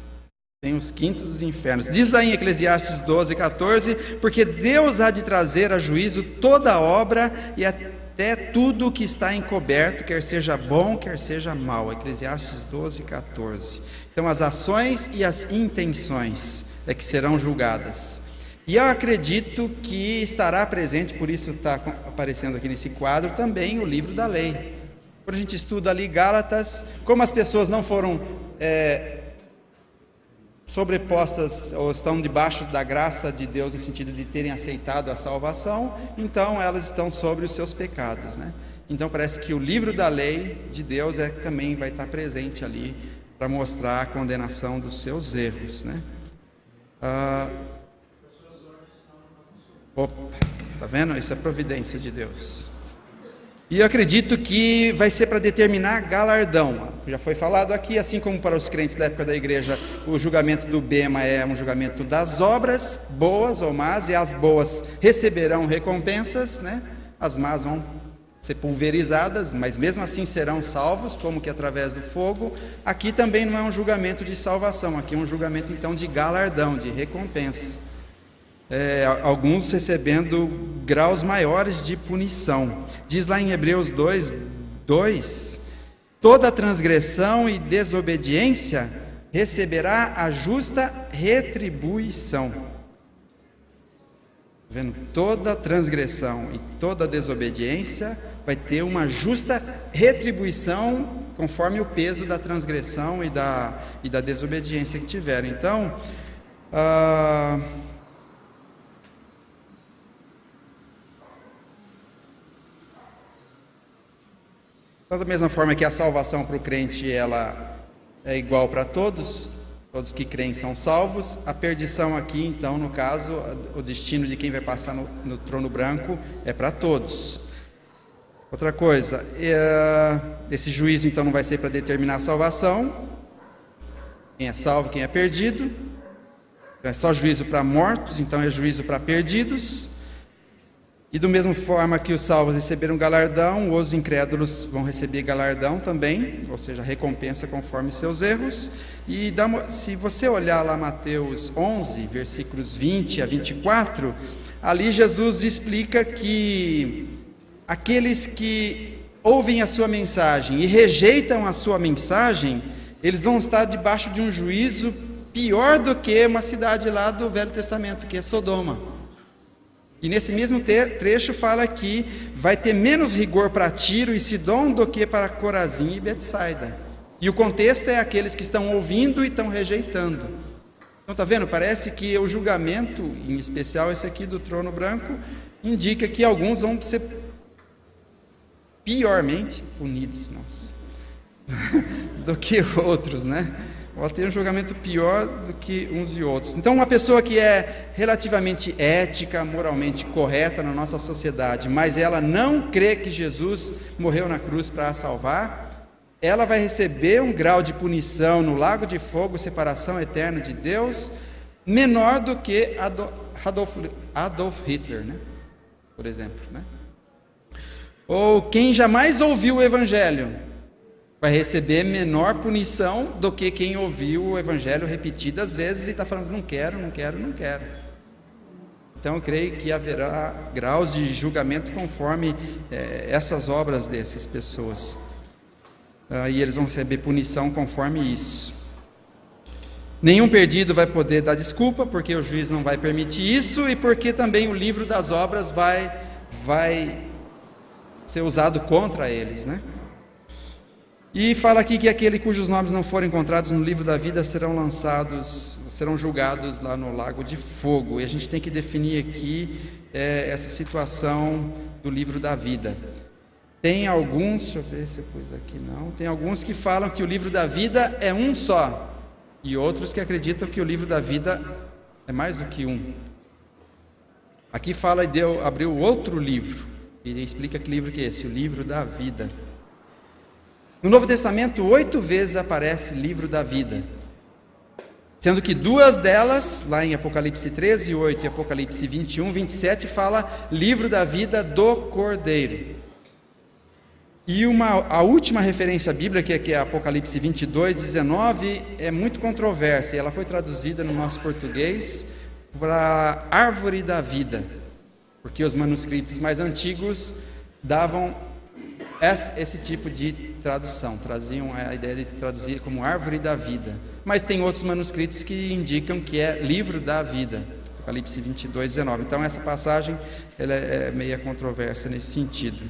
tem os quintos dos infernos. Diz lá em Eclesiastes 12:14, porque Deus há de trazer a juízo toda obra e até tudo que está encoberto, quer seja bom, quer seja mal. Eclesiastes 12:14. Então as ações e as intenções é que serão julgadas. E eu acredito que estará presente, por isso está aparecendo aqui nesse quadro também o livro da lei. Quando a gente estuda ali Gálatas, como as pessoas não foram sobrepostas ou estão debaixo da graça de Deus no sentido de terem aceitado a salvação, então elas estão sobre os seus pecados, né? Então parece que o livro da lei de Deus também vai estar presente ali para mostrar a condenação dos seus erros, né? Opa, tá vendo? Isso é providência de Deus. E eu acredito que vai ser para determinar galardão. Já foi falado aqui, assim como para os crentes da época da igreja, o julgamento do Bema é um julgamento das obras, boas ou más, e as boas receberão recompensas, né? As más vão ser pulverizadas, mas mesmo assim serão salvos, como que através do fogo. Aqui também não é um julgamento de salvação, aqui é um julgamento então de galardão, de recompensa. Alguns recebendo graus maiores de punição. Diz lá em Hebreus 2:2, toda transgressão e desobediência receberá a justa retribuição. Vendo? Toda transgressão e toda desobediência vai ter uma justa retribuição conforme o peso da transgressão e da desobediência que tiver. Então, da mesma forma que a salvação para o crente ela é igual para todos que creem são salvos, a perdição aqui, então, no caso, o destino de quem vai passar no trono branco é para todos. Outra coisa, esse juízo, então, não vai ser para determinar a salvação, quem é salvo, quem é perdido, é só juízo para mortos, então é juízo para perdidos. E do mesmo forma que os salvos receberam galardão, os incrédulos vão receber galardão também, ou seja, recompensa conforme seus erros. E se você olhar lá Mateus 11, versículos 20 a 24, ali Jesus explica que aqueles que ouvem a sua mensagem e rejeitam a sua mensagem, eles vão estar debaixo de um juízo pior do que uma cidade lá do Velho Testamento, que é Sodoma. E nesse mesmo trecho fala que vai ter menos rigor para Tiro e Sidom do que para Corazim e Betsaida. E o contexto é aqueles que estão ouvindo e estão rejeitando. Então está vendo? Parece que o julgamento, em especial esse aqui do trono branco, indica que alguns vão ser piormente punidos, do que outros, né? Ou ter um julgamento pior do que uns e outros. Então, uma pessoa que é relativamente ética, moralmente correta na nossa sociedade, mas ela não crê que Jesus morreu na cruz para a salvar, ela vai receber um grau de punição no lago de fogo, separação eterna de Deus, menor do que Adolf Hitler, né? Por exemplo, né? Ou quem jamais ouviu o Evangelho, vai receber menor punição do que quem ouviu o evangelho repetidas vezes e está falando, não quero, não quero, não quero. Então eu creio que haverá graus de julgamento conforme essas obras dessas pessoas. E eles vão receber punição conforme isso. Nenhum perdido vai poder dar desculpa, porque o juiz não vai permitir isso, e porque também o livro das obras vai ser usado contra eles, né? E fala aqui que aquele cujos nomes não forem encontrados no livro da vida serão julgados lá no lago de fogo. E a gente tem que definir aqui essa situação do livro da vida. Tem alguns, deixa eu ver se eu pus aqui, não. Tem alguns que falam que o livro da vida é um só, e outros que acreditam que o livro da vida é mais do que um. Aqui fala e abriu outro livro, e ele explica que livro que é esse, o livro da vida. No Novo Testamento, 8 vezes aparece livro da vida, sendo que 2 delas, lá em Apocalipse 13, 8 e Apocalipse 21, 27, fala livro da vida do Cordeiro. E a última referência bíblica, que é Apocalipse 22, 19, é muito controversa. Ela foi traduzida no nosso português para árvore da vida, porque os manuscritos mais antigos davam esse tipo de tradução, traziam a ideia de traduzir como árvore da vida. Mas tem outros manuscritos que indicam que é livro da vida, Apocalipse 22, 19. Então essa passagem ela é meio controversa nesse sentido.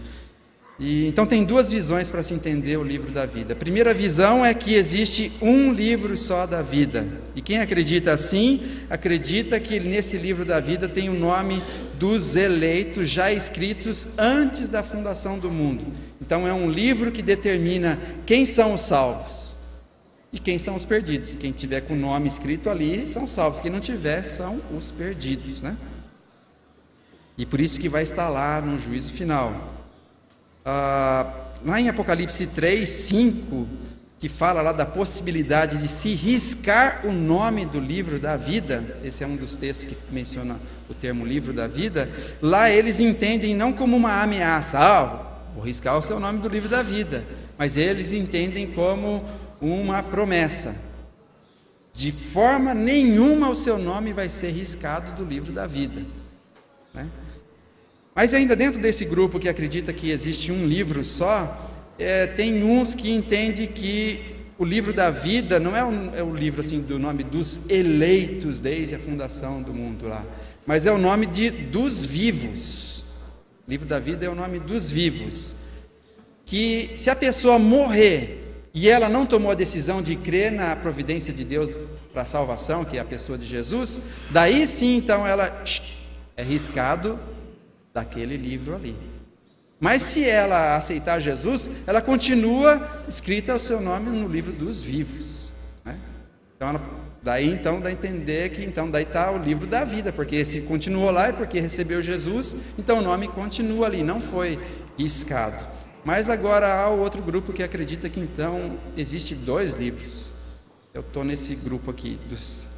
Então tem 2 visões para se entender o livro da vida. A primeira visão é que existe um livro só da vida. E quem acredita assim, acredita que nesse livro da vida tem o nome dos eleitos já escritos antes da fundação do mundo. Então é um livro que determina quem são os salvos e quem são os perdidos. Quem tiver com o nome escrito ali são salvos, quem não tiver são os perdidos, né? E por isso que vai estar lá no juízo final. Lá em Apocalipse 3, 5, que fala lá da possibilidade de se riscar o nome do livro da vida, esse é um dos textos que menciona o termo livro da vida, lá eles entendem não como uma ameaça, vou riscar o seu nome do livro da vida, mas eles entendem como uma promessa. De forma nenhuma o seu nome vai ser riscado do livro da vida, né? Mas ainda dentro desse grupo que acredita que existe um livro só, tem uns que entendem que o livro da vida não é o livro assim do nome dos eleitos desde a fundação do mundo lá, mas é o nome dos vivos. O livro da vida é o nome dos vivos, que se a pessoa morrer e ela não tomou a decisão de crer na providência de Deus para a salvação, que é a pessoa de Jesus, daí sim então ela é riscado daquele livro ali. Mas se ela aceitar Jesus, ela continua escrita o seu nome no livro dos vivos, né? Então daí dá a entender que daí está o livro da vida, porque se continuou lá é porque recebeu Jesus, então o nome continua ali, não foi riscado. Mas agora há o outro grupo que acredita que então existe 2 livros. Eu estou nesse grupo aqui dos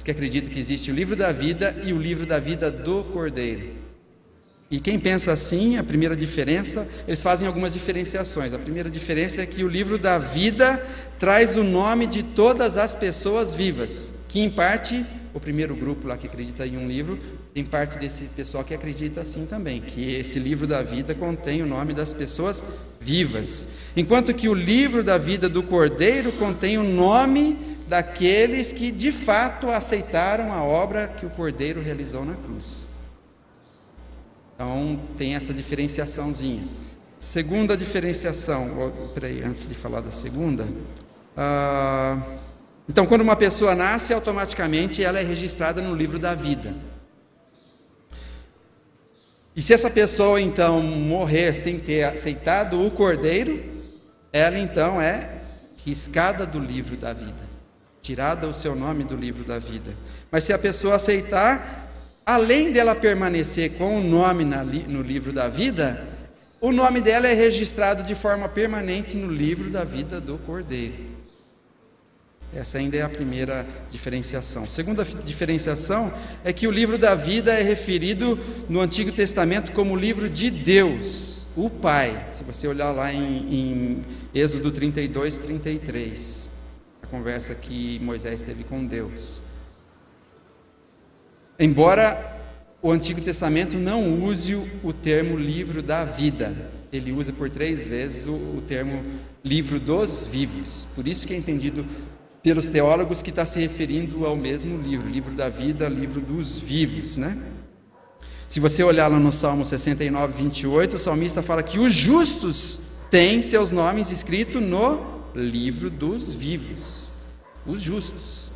que acreditam que existe o livro da vida e o livro da vida do Cordeiro. E quem pensa assim, a primeira diferença, eles fazem algumas diferenciações. A primeira diferença é que o livro da vida traz o nome de todas as pessoas vivas, que em parte, o primeiro grupo lá que acredita em um livro, tem parte desse pessoal que acredita assim também, que esse livro da vida contém o nome das pessoas vivas, enquanto que o livro da vida do Cordeiro contém o nome daqueles que de fato aceitaram a obra que o Cordeiro realizou na cruz. Então tem essa diferenciaçãozinha. Segunda diferenciação, antes de falar da segunda, então quando uma pessoa nasce, automaticamente ela é registrada no livro da vida. E se essa pessoa então morrer sem ter aceitado o Cordeiro, ela então é riscada do livro da vida, tirada o seu nome do livro da vida. Mas se a pessoa aceitar, além dela permanecer com o nome no livro da vida, o nome dela é registrado de forma permanente no livro da vida do Cordeiro. Essa ainda é a primeira diferenciação. Segunda diferenciação é que o livro da vida é referido no Antigo Testamento como o livro de Deus, o Pai. Se você olhar lá em Êxodo 32, 33, a conversa que Moisés teve com Deus. Embora o Antigo Testamento não use o termo livro da vida, ele usa por 3 vezes o termo livro dos vivos. Por isso que é entendido pelos teólogos que está se referindo ao mesmo livro, livro da vida, livro dos vivos, né? Se você olhar lá no Salmo 69, 28, o salmista fala que os justos têm seus nomes escritos no livro dos vivos. Os justos.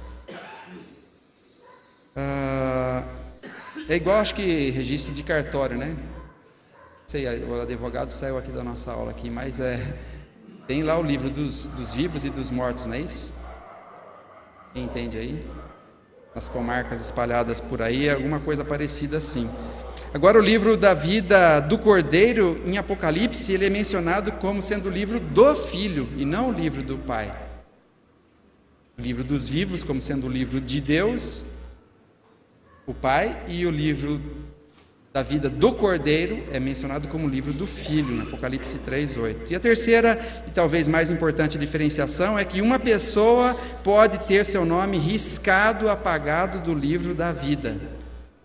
É igual, acho que registro de cartório, né? Sei, o advogado saiu aqui da nossa aula aqui, mas tem lá o livro dos vivos e dos mortos, não é isso? Quem entende aí? Nas comarcas espalhadas por aí, alguma coisa parecida assim. Agora, o livro da vida do Cordeiro, em Apocalipse, ele é mencionado como sendo o livro do Filho, e não o livro do Pai. O livro dos vivos, como sendo o livro de Deus, o Pai, e o livro da vida do Cordeiro é mencionado como o livro do Filho, no Apocalipse 3:8. E a terceira, e talvez mais importante diferenciação, é que uma pessoa pode ter seu nome riscado, apagado do livro da vida,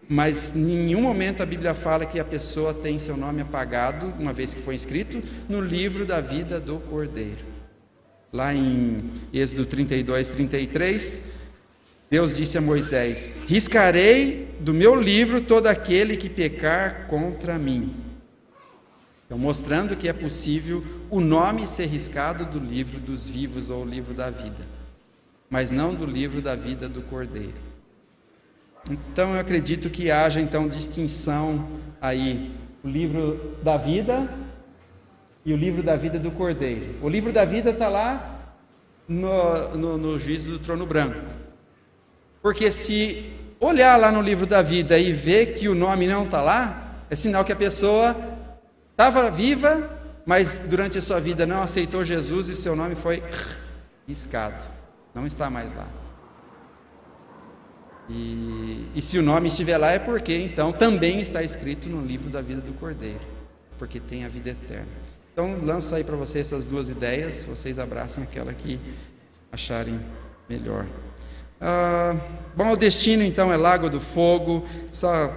mas em nenhum momento a Bíblia fala que a pessoa tem seu nome apagado, uma vez que foi inscrito no livro da vida do Cordeiro. Lá em Êxodo 32, 33, Deus disse a Moisés: riscarei do meu livro todo aquele que pecar contra mim. Então, mostrando que é possível o nome ser riscado do livro dos vivos ou livro da vida, mas não do livro da vida do Cordeiro. Então, eu acredito que haja então distinção aí, o livro da vida e o livro da vida do Cordeiro. O livro da vida está lá no juízo do trono branco. Porque se olhar lá no livro da vida e ver que o nome não está lá, é sinal que a pessoa estava viva, mas durante a sua vida não aceitou Jesus e seu nome foi riscado. Não está mais lá. E se o nome estiver lá é porque então também está escrito no livro da vida do Cordeiro, porque tem a vida eterna. Então lanço aí para vocês essas 2 ideias, vocês abraçam aquela que acharem melhor. Bom, o destino então é Lago do Fogo. Só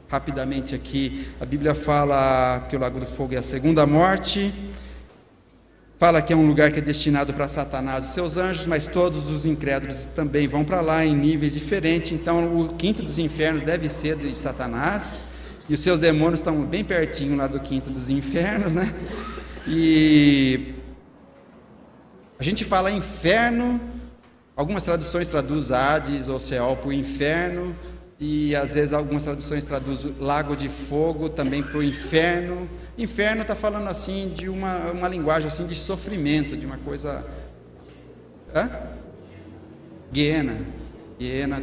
rapidamente aqui, a Bíblia fala que o Lago do Fogo é a segunda morte, fala que é um lugar que é destinado para Satanás e seus anjos, mas todos os incrédulos também vão para lá em níveis diferentes. Então o quinto dos infernos deve ser de Satanás, e os seus demônios estão bem pertinho lá do quinto dos infernos, né? E a gente fala inferno. Algumas traduções traduzem Hades ou Sheol para o inferno, e às vezes algumas traduções traduzem Lago de Fogo também para o inferno. Inferno está falando assim de uma linguagem assim de sofrimento, de uma coisa... Guiena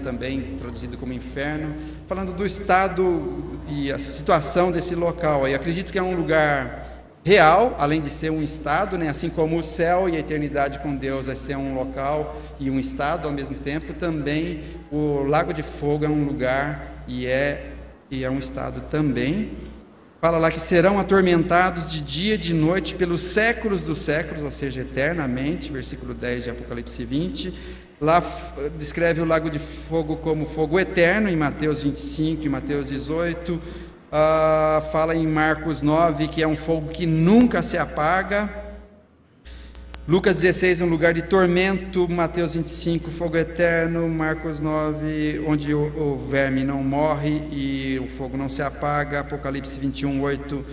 também traduzido como inferno, falando do estado e a situação desse local. Eu acredito que é um lugar real, além de ser um estado, né? Assim como o céu e a eternidade com Deus vai ser um local e um estado ao mesmo tempo, também o Lago de Fogo é um lugar e é um estado também. Fala lá que serão atormentados de dia e de noite pelos séculos dos séculos, ou seja, eternamente, versículo 10 de Apocalipse 20. Lá descreve o Lago de Fogo como fogo eterno, em Mateus 25 e Mateus 18. Fala em Marcos 9 que é um fogo que nunca se apaga. Lucas 16 é um lugar de tormento. Mateus 25, fogo eterno. Marcos 9, onde o verme não morre e o fogo não se apaga. Apocalipse 21, 8,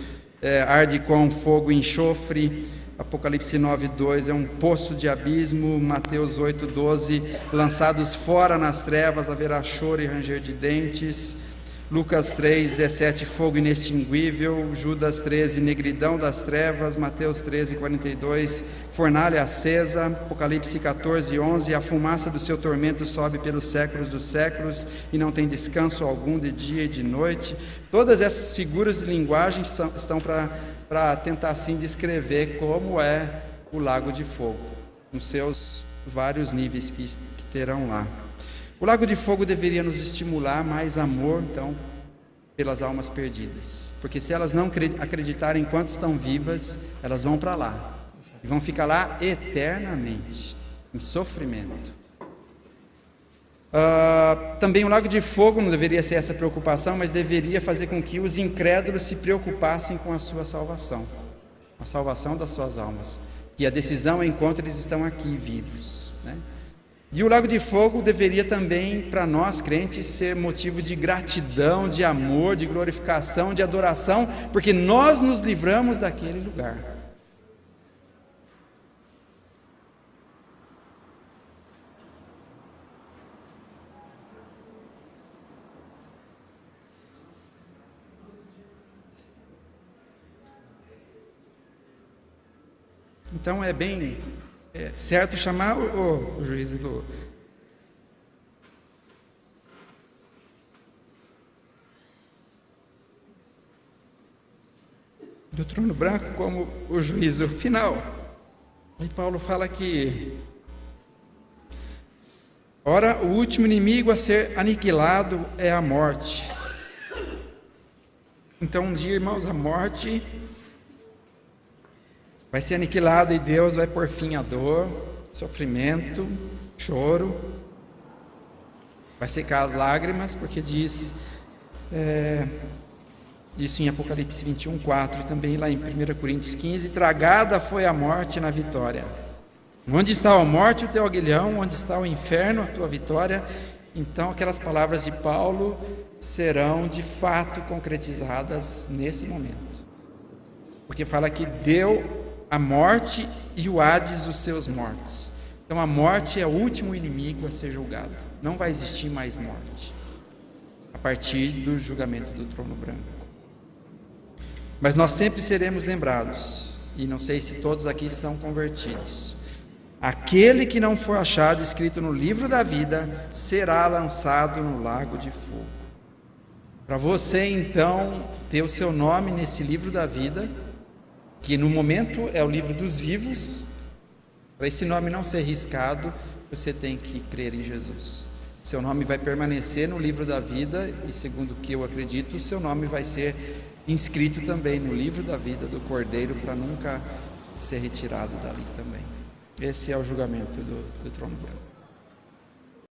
arde com fogo e enxofre. Apocalipse 9, 2 é um poço de abismo. Mateus 8, 12, lançados fora nas trevas, haverá choro e ranger de dentes. Lucas 3, 17, fogo inextinguível. Judas 13, negridão das trevas. Mateus 13, 42, fornalha acesa. Apocalipse 14, 11, a fumaça do seu tormento sobe pelos séculos dos séculos e não tem descanso algum de dia e de noite. Todas essas figuras de linguagem estão para tentar assim descrever como é o Lago de Fogo, nos seus vários níveis que terão lá. O lago de fogo deveria nos estimular mais amor, então, pelas almas perdidas. Porque se elas não acreditarem enquanto estão vivas, elas vão para lá. E vão ficar lá eternamente, em sofrimento. Também o lago de fogo não deveria ser essa preocupação, mas deveria fazer com que os incrédulos se preocupassem com a sua salvação. A salvação das suas almas. E a decisão é enquanto eles estão aqui vivos, né? E o lago de fogo deveria também, para nós crentes, ser motivo de gratidão, de amor, de glorificação, de adoração, porque nós nos livramos daquele lugar. Então é bem certo chamar o juiz do trono branco como o juízo final. E Paulo fala que, ora, o último inimigo a ser aniquilado é a morte. Então um dia, irmãos, a morte vai ser aniquilada e Deus vai pôr fim à dor, sofrimento, choro. Vai secar as lágrimas, porque diz isso em Apocalipse 21:4 e também lá em 1 Coríntios 15: tragada foi a morte na vitória. Onde está a morte, o teu aguilhão? Onde está o inferno, a tua vitória? Então aquelas palavras de Paulo serão de fato concretizadas nesse momento. Porque fala que deu a morte e o Hades os seus mortos. Então a morte é o último inimigo a ser julgado. Não vai existir mais morte a partir do julgamento do trono branco. Mas nós sempre seremos lembrados, e não sei se todos aqui são convertidos: aquele que não for achado escrito no livro da vida será lançado no lago de fogo. Para você então ter o seu nome nesse livro da vida, que no momento é o livro dos vivos, para esse nome não ser riscado, você tem que crer em Jesus. Seu nome vai permanecer no livro da vida e, segundo o que eu acredito, o seu nome vai ser inscrito também no livro da vida do Cordeiro, para nunca ser retirado dali também. Esse é o julgamento do trono branco.